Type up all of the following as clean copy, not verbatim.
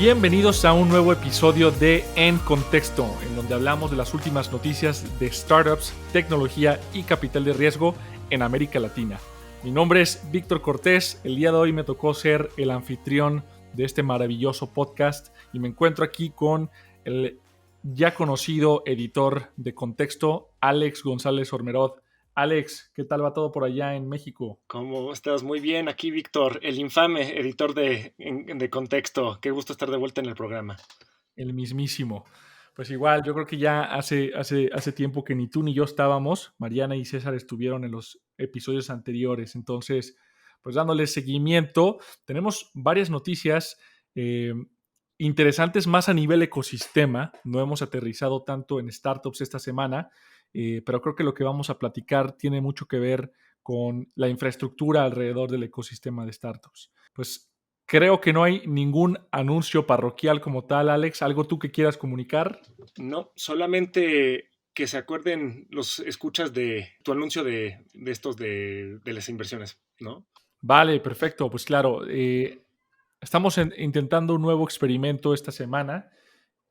Bienvenidos a un nuevo episodio de En Contexto, en donde hablamos de las últimas noticias de startups, tecnología y capital de riesgo en América Latina. Mi nombre es Víctor Cortés. El día de hoy me tocó ser el anfitrión de este maravilloso podcast y me encuentro aquí con el ya conocido editor de Contexto, Alex González Ormerod. Alex, ¿qué tal va todo por allá en México? ¿Cómo estás? Muy bien, aquí Víctor, el infame editor de Contexto. Qué gusto estar de vuelta en el programa. El mismísimo. Pues igual, yo creo que ya hace tiempo que ni tú ni yo estábamos. Mariana y César estuvieron en los episodios anteriores. Entonces, pues dándoles seguimiento, tenemos varias noticias eh, interesantes más a nivel ecosistema. No hemos aterrizado tanto en startups esta semana, pero creo que lo que vamos a platicar tiene mucho que ver con la infraestructura alrededor del ecosistema de startups. Pues creo que no hay ningún anuncio parroquial como tal, Alex. ¿Algo tú que quieras comunicar? No, solamente que se acuerden los escuchas de tu anuncio de estos de las inversiones, ¿no? Vale, perfecto. Pues claro, estamos intentando un nuevo experimento esta semana.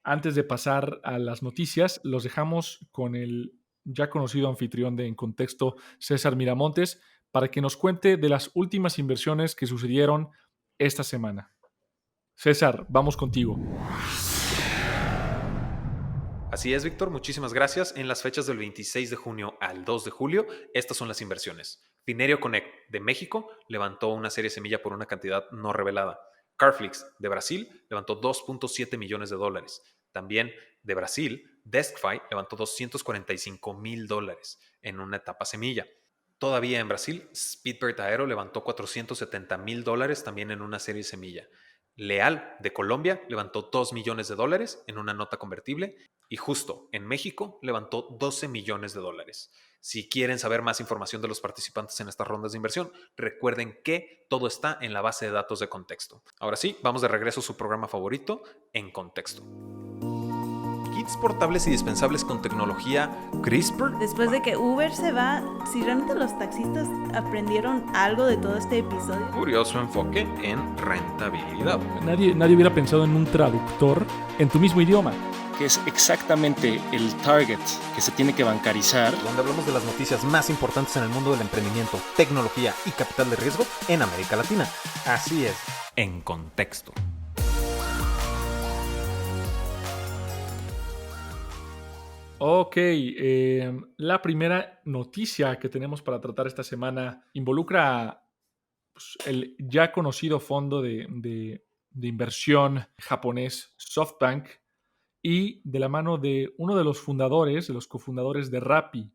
Antes de pasar a las noticias, los dejamos con el ya conocido anfitrión de En Contexto, César Miramontes, para que nos cuente de las últimas inversiones que sucedieron esta semana. César, vamos contigo. Así es, Víctor, muchísimas gracias. En las fechas del 26 de junio al 2 de julio, estas son las inversiones. Finerio Connect de México levantó una serie semilla por una cantidad no revelada. Carflix de Brasil levantó 2.7 millones de dólares. También de Brasil, DeskFi levantó $245,000 en una etapa semilla. Todavía en Brasil, Speedbird Aero levantó $470,000 también en una serie semilla. Leal de Colombia levantó $2 millones en una nota convertible y Justo en México levantó $12 millones. Si quieren saber más información de los participantes en estas rondas de inversión, recuerden que todo está en la base de datos de Contexto. Ahora sí, vamos de regreso a su programa favorito, En Contexto. Kits portables y dispensables con tecnología CRISPR. Después de que Uber se va, si realmente los taxistas aprendieron algo de todo este episodio. Curioso enfoque en rentabilidad. Nadie hubiera pensado en un traductor en tu mismo idioma. Que es exactamente el target que se tiene que bancarizar. Donde hablamos de las noticias más importantes en el mundo del emprendimiento, tecnología y capital de riesgo en América Latina. Así es. En Contexto. Ok, la primera noticia que tenemos para tratar esta semana involucra pues, el ya conocido fondo de inversión japonés SoftBank y de la mano de uno de los fundadores, de los cofundadores de Rappi,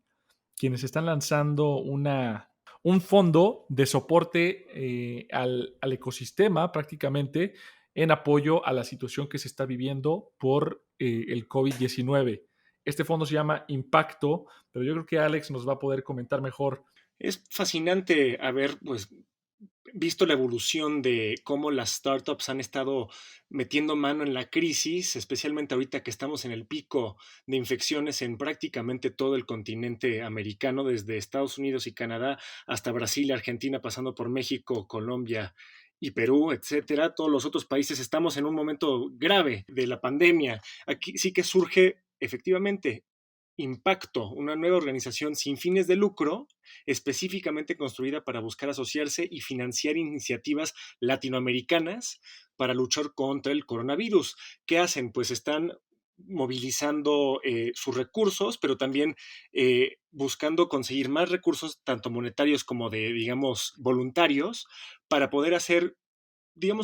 quienes están lanzando un fondo de soporte al ecosistema prácticamente en apoyo a la situación que se está viviendo por el COVID-19. Este fondo se llama Impacto, pero yo creo que Alex nos va a poder comentar mejor. Es fascinante haber visto la evolución de cómo las startups han estado metiendo mano en la crisis, especialmente ahorita que estamos en el pico de infecciones en prácticamente todo el continente americano, desde Estados Unidos y Canadá hasta Brasil y Argentina, pasando por México, Colombia y Perú, etcétera. Todos los otros países estamos en un momento grave de la pandemia. Aquí sí que surge efectivamente Impacto, una nueva organización sin fines de lucro, específicamente construida para buscar asociarse y financiar iniciativas latinoamericanas para luchar contra el coronavirus. ¿Qué hacen? Pues están movilizando sus recursos, pero también buscando conseguir más recursos, tanto monetarios como de, digamos, voluntarios, para poder hacer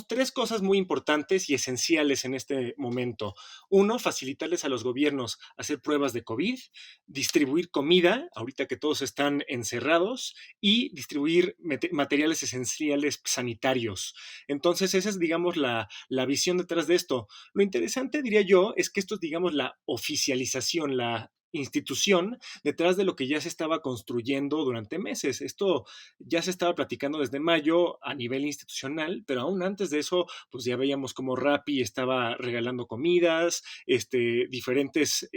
tres cosas muy importantes y esenciales en este momento. Uno, facilitarles a los gobiernos hacer pruebas de COVID, distribuir comida, ahorita que todos están encerrados, y distribuir materiales esenciales sanitarios. Entonces, esa es, digamos, la visión detrás de esto. Lo interesante, diría yo, es que esto es, digamos, la oficialización, la institución detrás de lo que ya se estaba construyendo durante meses. Esto ya se estaba platicando desde mayo a nivel institucional, pero aún antes de eso, pues ya veíamos como Rappi estaba regalando comidas, diferentes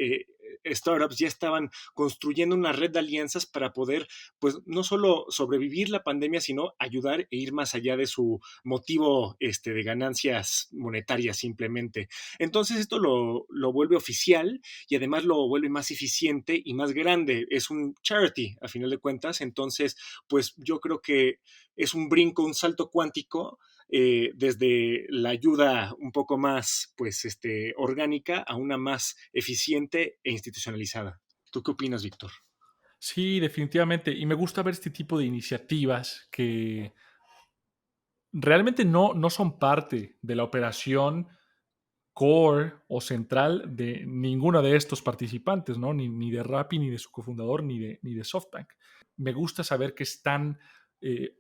startups ya estaban construyendo una red de alianzas para poder, pues, no solo sobrevivir la pandemia, sino ayudar e ir más allá de su motivo de ganancias monetarias simplemente. Entonces esto lo vuelve oficial y además lo vuelve más eficiente y más grande. Es un charity, a final de cuentas. Entonces, pues yo creo que es un brinco, un salto cuántico desde la ayuda un poco más pues, orgánica a una más eficiente e institucionalizada. ¿Tú qué opinas, Víctor? Sí, definitivamente. Y me gusta ver este tipo de iniciativas que realmente no son parte de la operación core o central de ninguno de estos participantes, ¿no? Ni de Rappi, ni de su cofundador, ni de SoftBank. Me gusta saber que están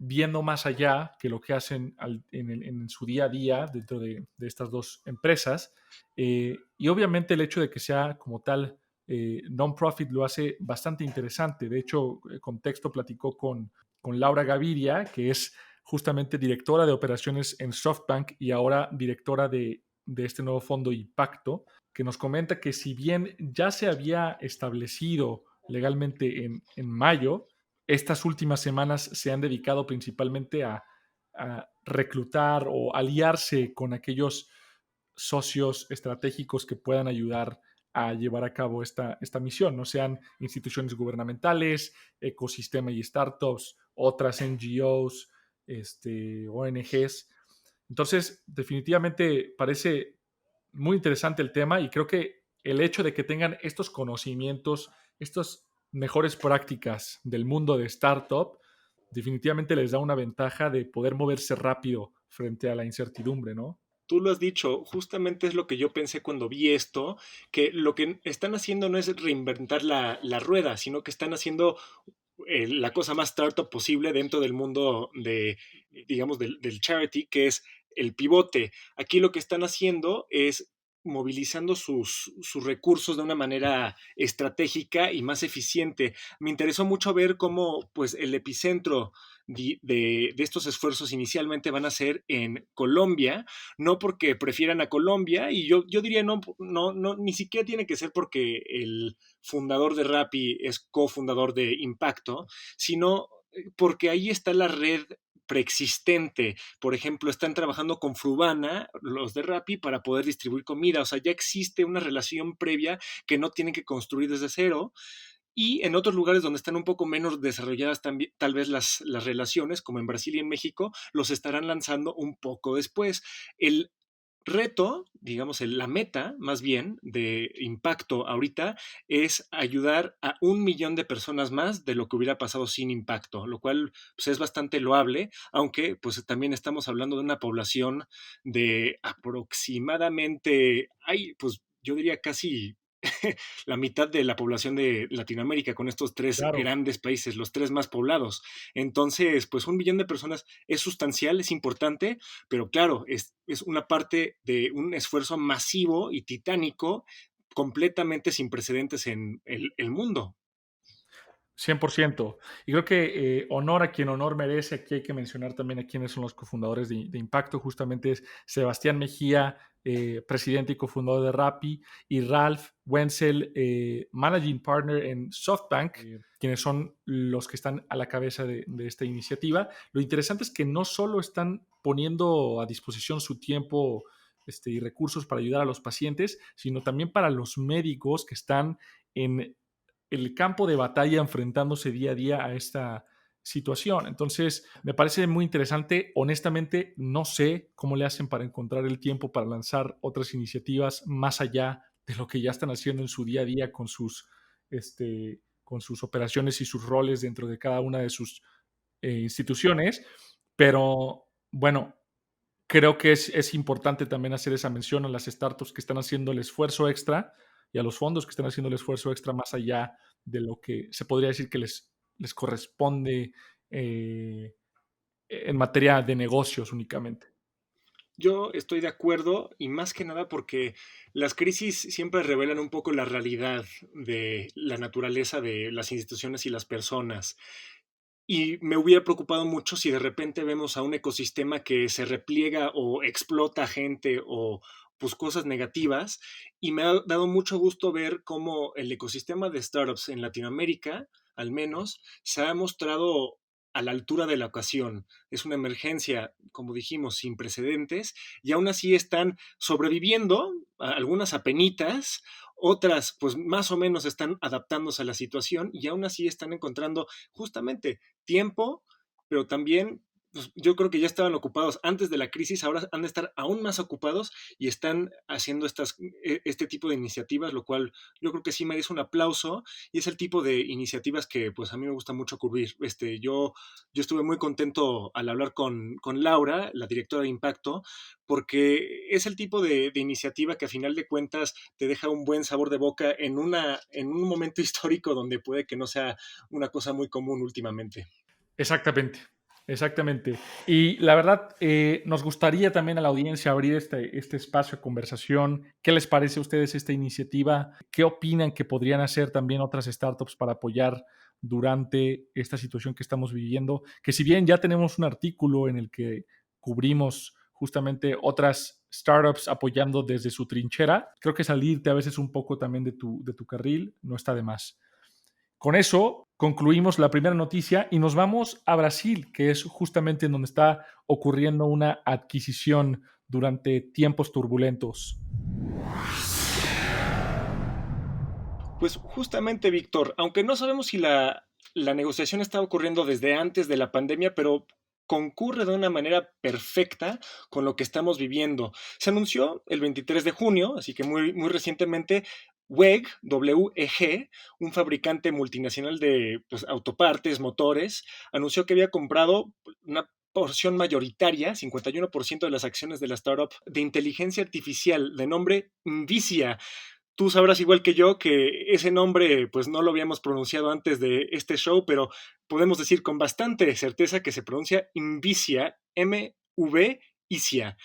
viendo más allá que lo que hacen en su día a día dentro de estas dos empresas. Y obviamente el hecho de que sea como tal non-profit lo hace bastante interesante. De hecho, Contexto platicó con Laura Gaviria, que es justamente directora de operaciones en SoftBank y ahora directora de este nuevo fondo Impacto, que nos comenta que si bien ya se había establecido legalmente en mayo, estas últimas semanas se han dedicado principalmente a reclutar o aliarse con aquellos socios estratégicos que puedan ayudar a llevar a cabo esta misión, no sean instituciones gubernamentales, ecosistema y startups, otras NGOs, ONGs. Entonces, definitivamente parece muy interesante el tema y creo que el hecho de que tengan estos conocimientos, estas mejores prácticas del mundo de startup, definitivamente les da una ventaja de poder moverse rápido frente a la incertidumbre, ¿no? Tú lo has dicho, justamente es lo que yo pensé cuando vi esto, que lo que están haciendo no es reinventar la rueda, sino que están haciendo la cosa más startup posible dentro del mundo digamos, del charity, que es el pivote. Aquí lo que están haciendo es movilizando sus recursos de una manera estratégica y más eficiente. Me interesó mucho ver cómo pues, el epicentro de estos esfuerzos inicialmente van a ser en Colombia, no porque prefieran a Colombia, y yo diría no, ni siquiera tiene que ser porque el fundador de Rappi es cofundador de Impacto, sino porque ahí está la red preexistente. Por ejemplo, están trabajando con Frubana, los de Rappi, para poder distribuir comida. O sea, ya existe una relación previa que no tienen que construir desde cero. Y en otros lugares donde están un poco menos desarrolladas también, tal vez las relaciones, como en Brasil y en México, los estarán lanzando un poco después. El reto, digamos, la meta más bien de Impacto ahorita es ayudar a 1 millón de personas más de lo que hubiera pasado sin Impacto, lo cual pues, es bastante loable, aunque pues también estamos hablando de una población de aproximadamente, pues yo diría casi la mitad de la población de Latinoamérica con estos tres Claro. grandes países, los tres más poblados. Entonces, pues 1 millón de personas es sustancial, es importante, pero claro, es una parte de un esfuerzo masivo y titánico completamente sin precedentes en el mundo. 100%. Y creo que honor a quien honor merece. Aquí hay que mencionar también a quienes son los cofundadores de Impacto. Justamente es Sebastián Mejía, presidente y cofundador de Rappi, y Ralph Wenzel, managing partner en SoftBank, quienes son los que están a la cabeza de esta iniciativa. Lo interesante es que no solo están poniendo a disposición su tiempo y recursos para ayudar a los pacientes, sino también para los médicos que están en el campo de batalla enfrentándose día a día a esta situación. Entonces, me parece muy interesante. Honestamente, no sé cómo le hacen para encontrar el tiempo para lanzar otras iniciativas más allá de lo que ya están haciendo en su día a día con sus operaciones y sus roles dentro de cada una de sus instituciones. Pero bueno, creo que es importante también hacer esa mención a las startups que están haciendo el esfuerzo extra y a los fondos que están haciendo el esfuerzo extra más allá de lo que se podría decir que les corresponde en materia de negocios únicamente. Yo estoy de acuerdo y más que nada porque las crisis siempre revelan un poco la realidad de la naturaleza de las instituciones y las personas. Y me hubiera preocupado mucho si de repente vemos a un ecosistema que se repliega o explota gente o pues, cosas negativas, y me ha dado mucho gusto ver cómo el ecosistema de startups en Latinoamérica, al menos, se ha mostrado a la altura de la ocasión. Es una emergencia, como dijimos, sin precedentes, y aún así están sobreviviendo, algunas apenitas, otras pues más o menos están adaptándose a la situación y aún así están encontrando justamente tiempo, pero también pues, yo creo que ya estaban ocupados antes de la crisis, ahora han de estar aún más ocupados y están haciendo este tipo de iniciativas, lo cual yo creo que sí merece un aplauso y es el tipo de iniciativas que pues a mí me gusta mucho cubrir. Yo estuve muy contento al hablar con Laura, la directora de Impacto, porque es el tipo de iniciativa que a final de cuentas te deja un buen sabor de boca en un momento histórico donde puede que no sea una cosa muy común últimamente. Exactamente, exactamente. Y la verdad, nos gustaría también a la audiencia abrir este espacio de conversación. ¿Qué les parece a ustedes esta iniciativa? ¿Qué opinan que podrían hacer también otras startups para apoyar durante esta situación que estamos viviendo? Que si bien ya tenemos un artículo en el que cubrimos justamente otras startups apoyando desde su trinchera, creo que salirte a veces un poco también de tu carril no está de más. Con eso concluimos la primera noticia y nos vamos a Brasil, que es justamente en donde está ocurriendo una adquisición durante tiempos turbulentos. Pues justamente, Víctor, aunque no sabemos si la negociación está ocurriendo desde antes de la pandemia, pero concurre de una manera perfecta con lo que estamos viviendo. Se anunció el 23 de junio, así que muy, muy recientemente, WEG, WEG, un fabricante multinacional de pues, autopartes, motores, anunció que había comprado una porción mayoritaria, 51% de las acciones de la startup de inteligencia artificial de nombre Invicia. Tú sabrás igual que yo que ese nombre pues no lo habíamos pronunciado antes de este show, pero podemos decir con bastante certeza que se pronuncia Invicia, M-V, Icia.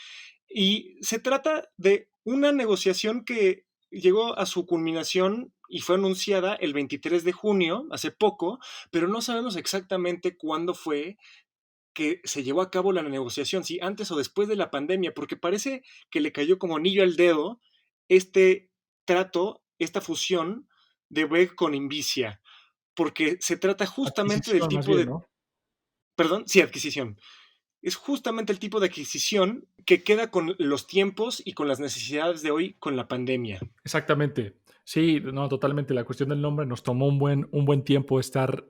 Y se trata de una negociación que llegó a su culminación y fue anunciada el 23 de junio, hace poco, pero no sabemos exactamente cuándo fue que se llevó a cabo la negociación, si antes o después de la pandemia, porque parece que le cayó como anillo al dedo este trato, esta fusión de WEG con Invicia, porque se trata justamente del Adquisición más tipo bien, de, ¿no? perdón, sí, adquisición. Es justamente el tipo de adquisición que queda con los tiempos y con las necesidades de hoy con la pandemia. Exactamente. Sí, no, totalmente. La cuestión del nombre nos tomó un buen tiempo estar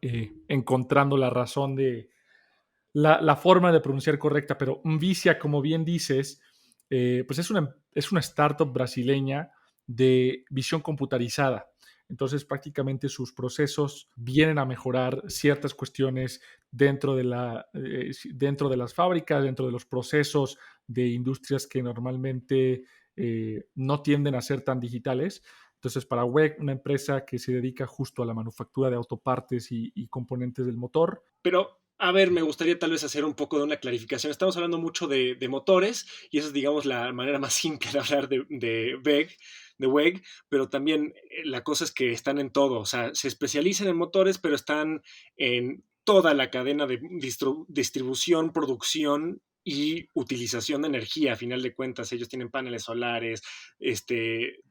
encontrando la razón de la forma de pronunciar correcta, pero Vicia, como bien dices, pues es una startup brasileña de visión computarizada. Entonces, prácticamente sus procesos vienen a mejorar ciertas cuestiones dentro de las fábricas, dentro de los procesos de industrias que normalmente no tienden a ser tan digitales. Entonces, para WEG, una empresa que se dedica justo a la manufactura de autopartes y componentes del motor. Pero, a ver, me gustaría tal vez hacer un poco de una clarificación. Estamos hablando mucho de motores y esa es, digamos, la manera más simple de hablar de WEG, pero también la cosa es que están en todo. O sea, se especializan en motores, pero están en toda la cadena de distribución, producción y utilización de energía. A final de cuentas, ellos tienen paneles solares,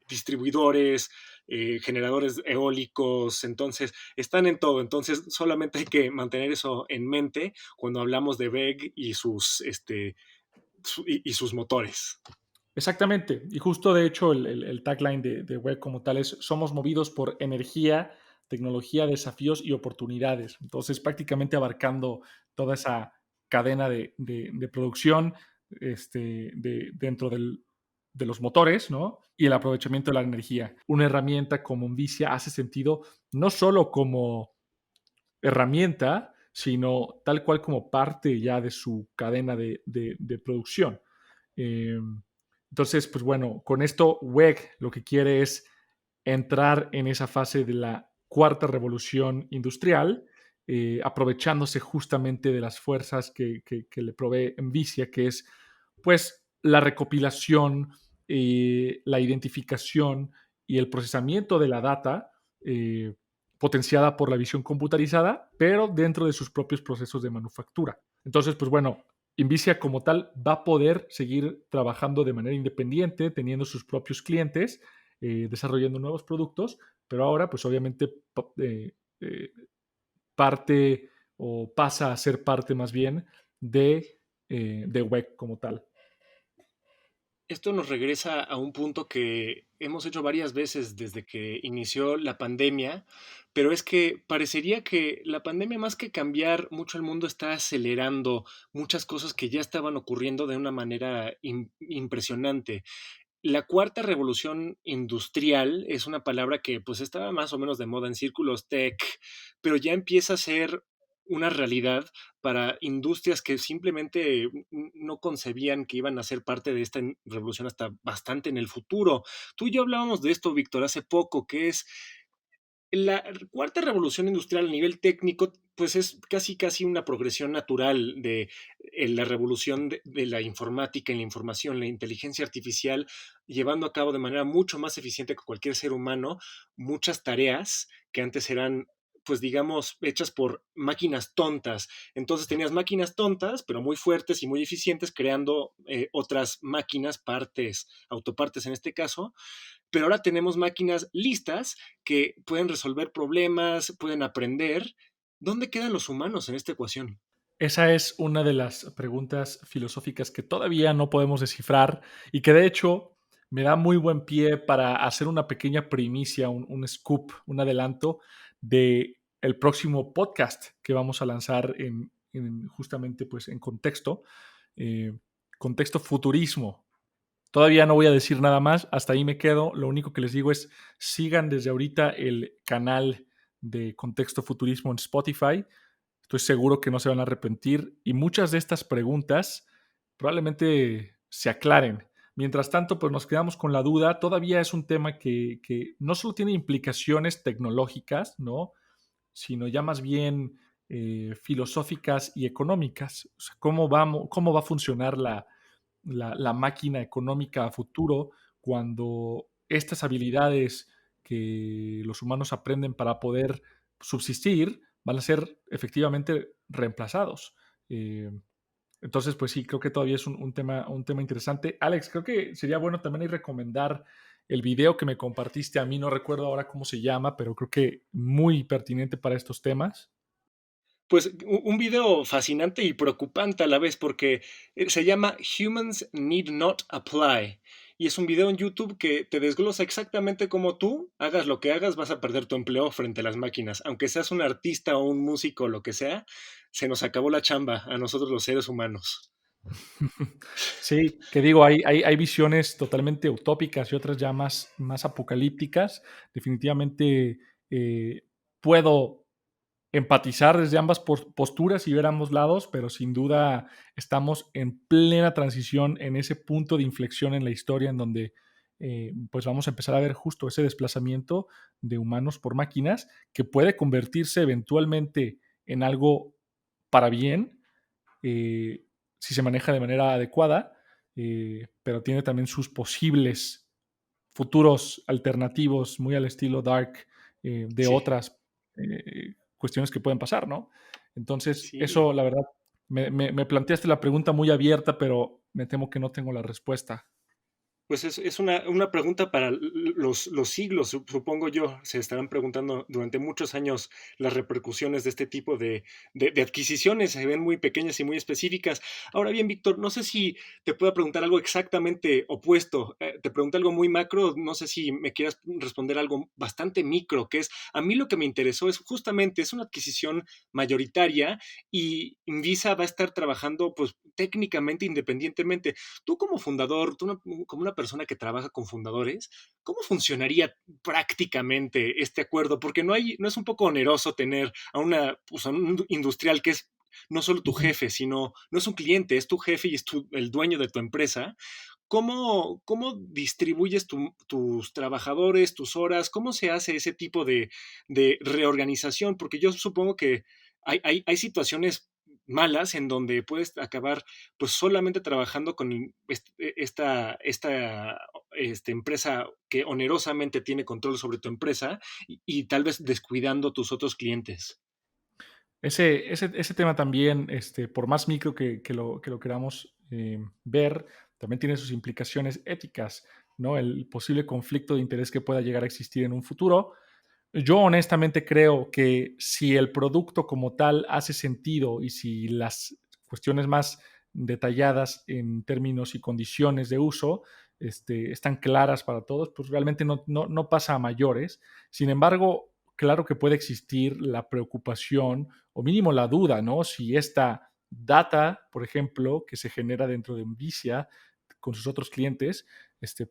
distribuidores, generadores eólicos, entonces están en todo, entonces solamente hay que mantener eso en mente cuando hablamos de WEG y sus motores. Exactamente. Y justo de hecho el tagline de WEG como tal es somos movidos por energía, tecnología, desafíos y oportunidades. Entonces prácticamente abarcando toda esa cadena de producción dentro de los motores, ¿no? Y el aprovechamiento de la energía. Una herramienta como Envicia hace sentido no solo como herramienta, sino tal cual como parte ya de su cadena de producción. Eh, entonces, pues bueno, con esto WEG lo que quiere es entrar en esa fase de la cuarta revolución industrial, aprovechándose justamente de las fuerzas que le provee Envicia, que es pues la recopilación, la identificación y el procesamiento de la data potenciada por la visión computarizada, pero dentro de sus propios procesos de manufactura. Entonces, pues bueno, Invicia como tal va a poder seguir trabajando de manera independiente, teniendo sus propios clientes, desarrollando nuevos productos, pero ahora pues obviamente eh, parte o pasa a ser parte más bien de WEC como tal. Esto nos regresa a un punto que hemos hecho varias veces desde que inició la pandemia, pero es que parecería que la pandemia, más que cambiar mucho el mundo, está acelerando muchas cosas que ya estaban ocurriendo de una manera impresionante. La cuarta revolución industrial es una palabra que pues estaba más o menos de moda en círculos tech, pero ya empieza a ser una realidad para industrias que simplemente no concebían que iban a ser parte de esta revolución hasta bastante en el futuro. Tú y yo hablábamos de esto, Víctor, hace poco, que es la cuarta revolución industrial a nivel técnico, pues es casi una progresión natural de la revolución de la informática y la información, la inteligencia artificial, llevando a cabo de manera mucho más eficiente que cualquier ser humano muchas tareas que antes eran, pues digamos, hechas por máquinas tontas. Entonces tenías máquinas tontas, pero muy fuertes y muy eficientes, creando otras máquinas, partes, autopartes en este caso, pero ahora tenemos máquinas listas que pueden resolver problemas, pueden aprender. ¿Dónde quedan los humanos en esta ecuación? Esa es una de las preguntas filosóficas que todavía no podemos descifrar y que de hecho me da muy buen pie para hacer una pequeña primicia, un scoop, un adelanto de el próximo podcast que vamos a lanzar justamente pues en eh, contexto futurismo. Todavía no voy a decir nada más, hasta ahí me quedo. Lo único que les digo es sigan desde ahorita el canal de Contexto Futurismo en Spotify. Estoy seguro que no se van a arrepentir y muchas de estas preguntas probablemente se aclaren. Mientras tanto, pues nos quedamos con la duda. Todavía es un tema que no solo tiene implicaciones tecnológicas, ¿no? Sino ya más bien filosóficas y económicas. O sea, cómo va a funcionar la máquina económica a futuro cuando estas habilidades que los humanos aprenden para poder subsistir van a ser efectivamente reemplazados. Eh, entonces, pues sí, creo que todavía es un tema interesante. Alex, creo que sería bueno también ahí recomendar el video que me compartiste. A mí no recuerdo ahora cómo se llama, pero creo que muy pertinente para estos temas. Pues un video fascinante y preocupante a la vez porque se llama Humans Need Not Apply. Y es un video en YouTube que te desglosa exactamente cómo tú, hagas lo que hagas, vas a perder tu empleo frente a las máquinas. Aunque seas un artista o un músico o lo que sea, se nos acabó la chamba a nosotros los seres humanos. Sí, que digo, hay visiones totalmente utópicas y otras ya más apocalípticas. Definitivamente puedo empatizar desde ambas posturas y ver ambos lados, pero sin duda estamos en plena transición en ese punto de inflexión en la historia en donde pues vamos a empezar a ver justo ese desplazamiento de humanos por máquinas que puede convertirse eventualmente en algo para bien, eh, si se maneja de manera adecuada, pero tiene también sus posibles futuros alternativos, muy al estilo Dark, de Sí, otras cuestiones que pueden pasar, ¿no? Entonces, sí. eso, la verdad, me planteaste la pregunta muy abierta, pero me temo que no tengo la respuesta. Pues es una pregunta para los siglos, supongo yo. Se estarán preguntando durante muchos años las repercusiones de este tipo de adquisiciones. Se ven muy pequeñas y muy específicas. Ahora bien, Víctor, no sé si te puedo preguntar algo exactamente opuesto. Te pregunto algo muy macro, no sé si me quieras responder algo bastante micro, que es, a mí lo que me interesó es justamente, es una adquisición mayoritaria y Invisa va a estar trabajando pues técnicamente independientemente. Tú como fundador, como una persona que trabaja con fundadores, ¿cómo funcionaría prácticamente este acuerdo? Porque no es un poco oneroso tener pues, a un industrial que es no solo tu Ujú. jefe, sino no es un cliente, es tu jefe y es el dueño de tu empresa. ¿Cómo distribuyes tus trabajadores, tus horas? ¿Cómo se hace ese tipo de reorganización? Porque yo supongo que hay situaciones malas en donde puedes acabar pues solamente trabajando con esta empresa que onerosamente tiene control sobre tu empresa y tal vez descuidando tus otros clientes. Ese tema también, por más micro que lo queramos ver, también tiene sus implicaciones éticas, ¿no? El posible conflicto de interés que pueda llegar a existir en un futuro. Yo honestamente creo que si el producto como tal hace sentido y si las cuestiones más detalladas en términos y condiciones de uso están claras para todos, pues realmente no pasa a mayores. Sin embargo, claro que puede existir la preocupación o mínimo la duda, ¿no? Si esta data, por ejemplo, que se genera dentro de Envicia con sus otros clientes,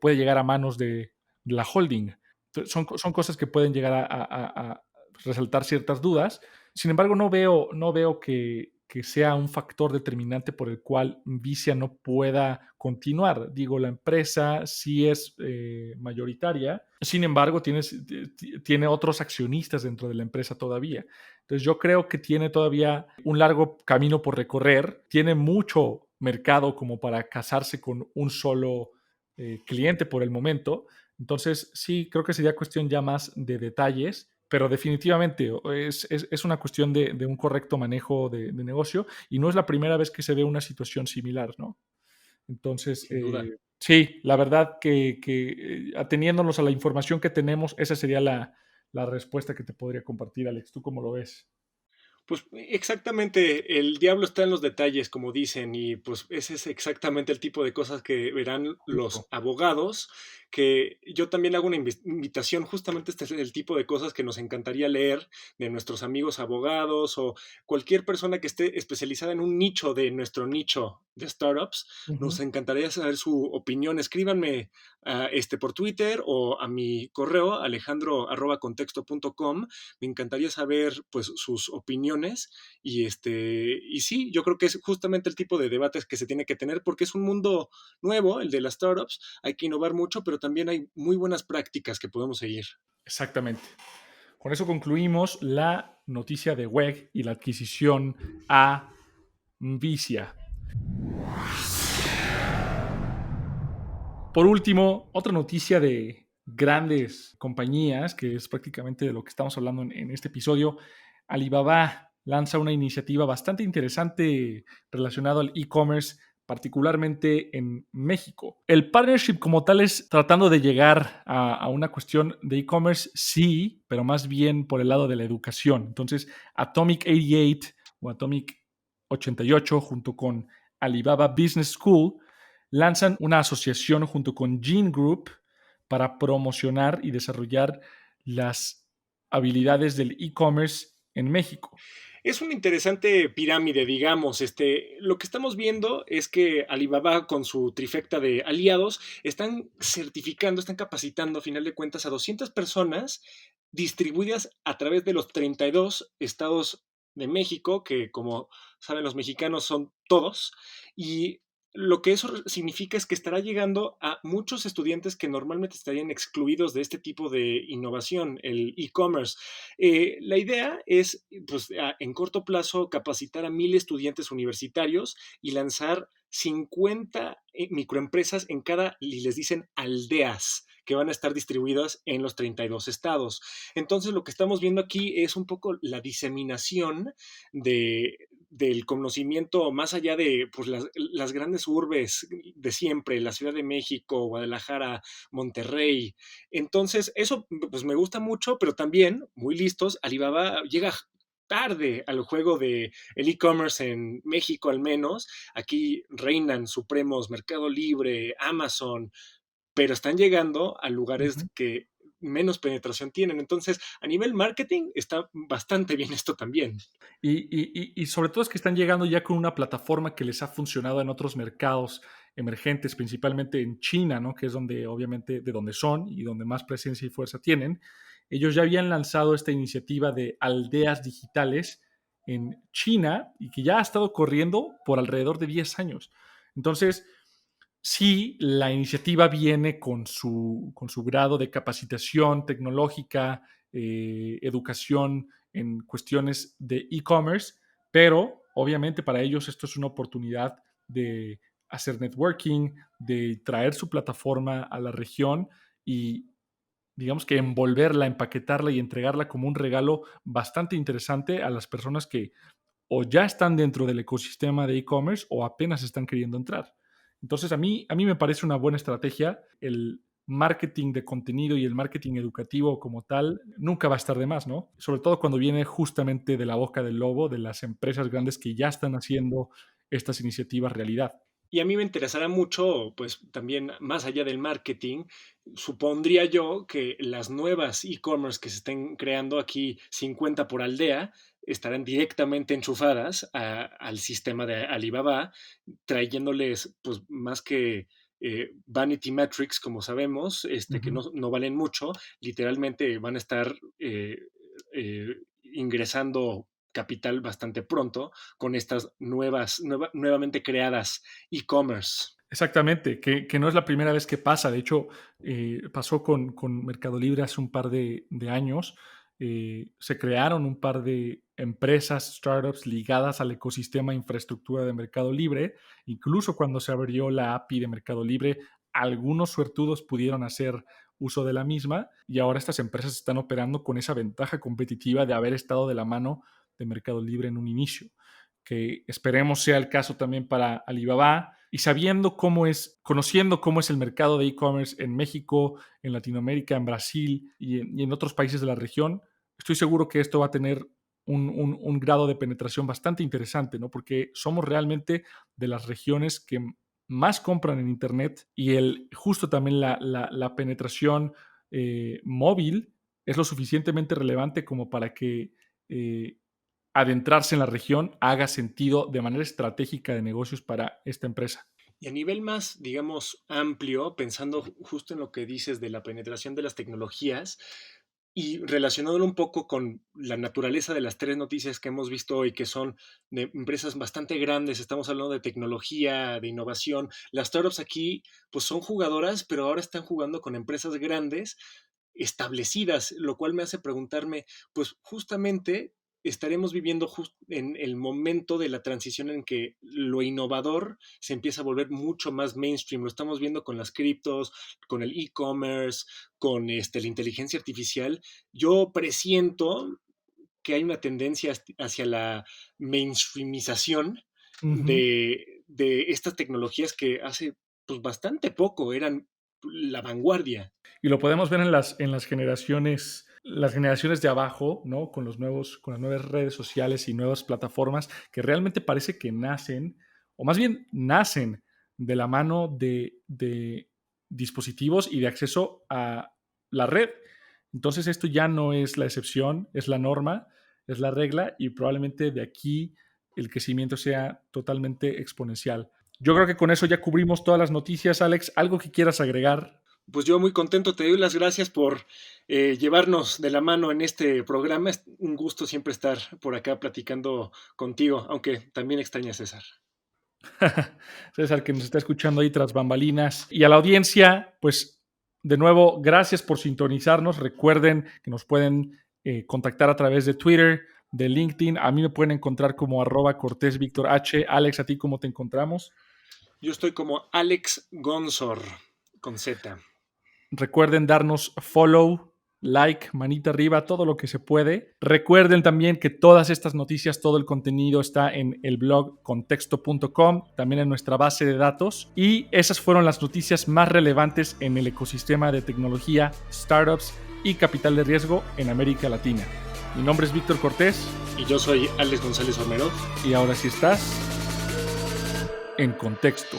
puede llegar a manos de la holding. Son cosas que pueden llegar a resaltar ciertas dudas. Sin embargo, no veo que sea un factor determinante por el cual Vicia no pueda continuar. Digo, la empresa sí es mayoritaria, sin embargo, tiene otros accionistas dentro de la empresa todavía. Entonces, yo creo que tiene todavía un largo camino por recorrer, tiene mucho mercado como para casarse con un solo cliente por el momento. Entonces, sí, creo que sería cuestión ya más de detalles, pero definitivamente es una cuestión de un correcto manejo de negocio y no es la primera vez que se ve una situación similar, ¿no? Entonces, Sin duda. sí, la verdad que ateniéndonos a la información que tenemos, esa sería la respuesta que te podría compartir, Alex. ¿Tú cómo lo ves? Pues exactamente, el diablo está en los detalles, como dicen, y pues ese es exactamente el tipo de cosas que verán los Justo. abogados, que yo también hago una invitación, justamente este es el tipo de cosas que nos encantaría leer de nuestros amigos abogados o cualquier persona que esté especializada en un nicho de nuestro nicho de startups, nos Ujú. encantaría saber su opinión. Escríbanme por Twitter o a mi correo alejandro@contexto.com. Me encantaría saber pues sus opiniones y sí, yo creo que es justamente el tipo de debates que se tiene que tener porque es un mundo nuevo, el de las startups, hay que innovar mucho, pero también hay muy buenas prácticas que podemos seguir. Exactamente. Con eso concluimos la noticia de WEG y la adquisición a Vicia. Por último, otra noticia de grandes compañías, que es prácticamente de lo que estamos hablando en este episodio. Alibaba lanza una iniciativa bastante interesante relacionada al e-commerce, particularmente en México. El partnership como tal es tratando de llegar a una cuestión de e-commerce, sí, pero más bien por el lado de la educación. Entonces, Atomic 88 o Atomic 88 junto con Alibaba Business School lanzan una asociación junto con Gene Group para promocionar y desarrollar las habilidades del e-commerce en México. Es una interesante pirámide, digamos. Lo que estamos viendo es que Alibaba, con su trifecta de aliados, están certificando, están capacitando, a final de cuentas, a 200 personas distribuidas a través de los 32 estados de México, que como saben los mexicanos son todos, y lo que eso significa es que estará llegando a muchos estudiantes que normalmente estarían excluidos de este tipo de innovación, el e-commerce. La idea es, pues, en corto plazo, capacitar a 1,000 estudiantes universitarios y lanzar 50 microempresas en cada, y les dicen aldeas, que van a estar distribuidas en los 32 estados. Entonces, lo que estamos viendo aquí es un poco la diseminación del conocimiento más allá de pues, las grandes urbes de siempre, la Ciudad de México, Guadalajara, Monterrey. Entonces, eso pues me gusta mucho, pero también, muy listos, Alibaba llega tarde al juego de el e-commerce en México al menos. Aquí reinan supremos Mercado Libre, Amazon, pero están llegando a lugares Ujú. que menos penetración tienen. Entonces, a nivel marketing está bastante bien esto también. Y sobre todo es que están llegando ya con una plataforma que les ha funcionado en otros mercados emergentes, principalmente en China, ¿no? Que es donde obviamente de donde son y donde más presencia y fuerza tienen. Ellos ya habían lanzado esta iniciativa de aldeas digitales en China y que ya ha estado corriendo por alrededor de 10 años. Entonces, sí, la iniciativa viene con su grado de capacitación tecnológica, educación en cuestiones de e-commerce, pero obviamente para ellos esto es una oportunidad de hacer networking, de traer su plataforma a la región y digamos que envolverla, empaquetarla y entregarla como un regalo bastante interesante a las personas que o ya están dentro del ecosistema de e-commerce o apenas están queriendo entrar. Entonces, a mí me parece una buena estrategia. El marketing de contenido y el marketing educativo como tal nunca va a estar de más, ¿no? Sobre todo cuando viene justamente de la boca del lobo, de las empresas grandes que ya están haciendo estas iniciativas realidad. Y a mí me interesará mucho, pues también más allá del marketing, supondría yo que las nuevas e-commerce que se estén creando aquí, 50 por aldea, estarán directamente enchufadas al sistema de Alibaba, trayéndoles pues más que vanity metrics, como sabemos, que no valen mucho, literalmente van a estar ingresando capital bastante pronto con estas nuevamente creadas e-commerce. Exactamente, que no es la primera vez que pasa. De hecho, pasó con Mercado Libre hace un par de años. Se crearon un par de empresas, startups ligadas al ecosistema de infraestructura de Mercado Libre. Incluso cuando se abrió la API de Mercado Libre, algunos suertudos pudieron hacer uso de la misma y ahora estas empresas están operando con esa ventaja competitiva de haber estado de la mano de Mercado Libre en un inicio, que esperemos sea el caso también para Alibaba. Y conociendo cómo es el mercado de e-commerce en México, en Latinoamérica, en Brasil y en otros países de la región, estoy seguro que esto va a tener un grado de penetración bastante interesante, ¿no? Porque somos realmente de las regiones que más compran en Internet y justo también la penetración móvil es lo suficientemente relevante como para que adentrarse en la región haga sentido de manera estratégica de negocios para esta empresa. Y a nivel más, digamos, amplio, pensando justo en lo que dices de la penetración de las tecnologías y relacionándolo un poco con la naturaleza de las tres noticias que hemos visto hoy, que son de empresas bastante grandes, estamos hablando de tecnología, de innovación. Las startups aquí, pues son jugadoras, pero ahora están jugando con empresas grandes establecidas, lo cual me hace preguntarme, pues justamente estaremos viviendo en el momento de la transición en que lo innovador se empieza a volver mucho más mainstream. Lo estamos viendo con las criptos, con el e-commerce, con la inteligencia artificial. Yo presiento que hay una tendencia hacia la mainstreamización de estas tecnologías que hace pues, bastante poco eran la vanguardia. Y lo podemos ver en las generaciones de abajo, ¿no? Con las nuevas redes sociales y nuevas plataformas que realmente parece que nacen, o más bien nacen de la mano de dispositivos y de acceso a la red. Entonces esto ya no es la excepción, es la norma, es la regla y probablemente de aquí el crecimiento sea totalmente exponencial. Yo creo que con eso ya cubrimos todas las noticias. Alex, ¿algo que quieras agregar? Pues yo muy contento, te doy las gracias por llevarnos de la mano en este programa. Es un gusto siempre estar por acá platicando contigo, aunque también extraña a César. César, que nos está escuchando ahí tras bambalinas. Y a la audiencia, pues de nuevo, gracias por sintonizarnos. Recuerden que nos pueden contactar a través de Twitter, de LinkedIn. A mí me pueden encontrar como @CortésVictorH. Alex, ¿a ti cómo te encontramos? Yo estoy como Alex Gonzor, con Z. Recuerden darnos follow, like, manita arriba, todo lo que se puede. Recuerden también que todas estas noticias, todo el contenido está en el blog contexto.com, también en nuestra base de datos. Y esas fueron las noticias más relevantes en el ecosistema de tecnología, startups y capital de riesgo en América Latina. Mi nombre es Víctor Cortés. Y yo soy Alex González Ormerod. Y ahora sí estás en Contexto.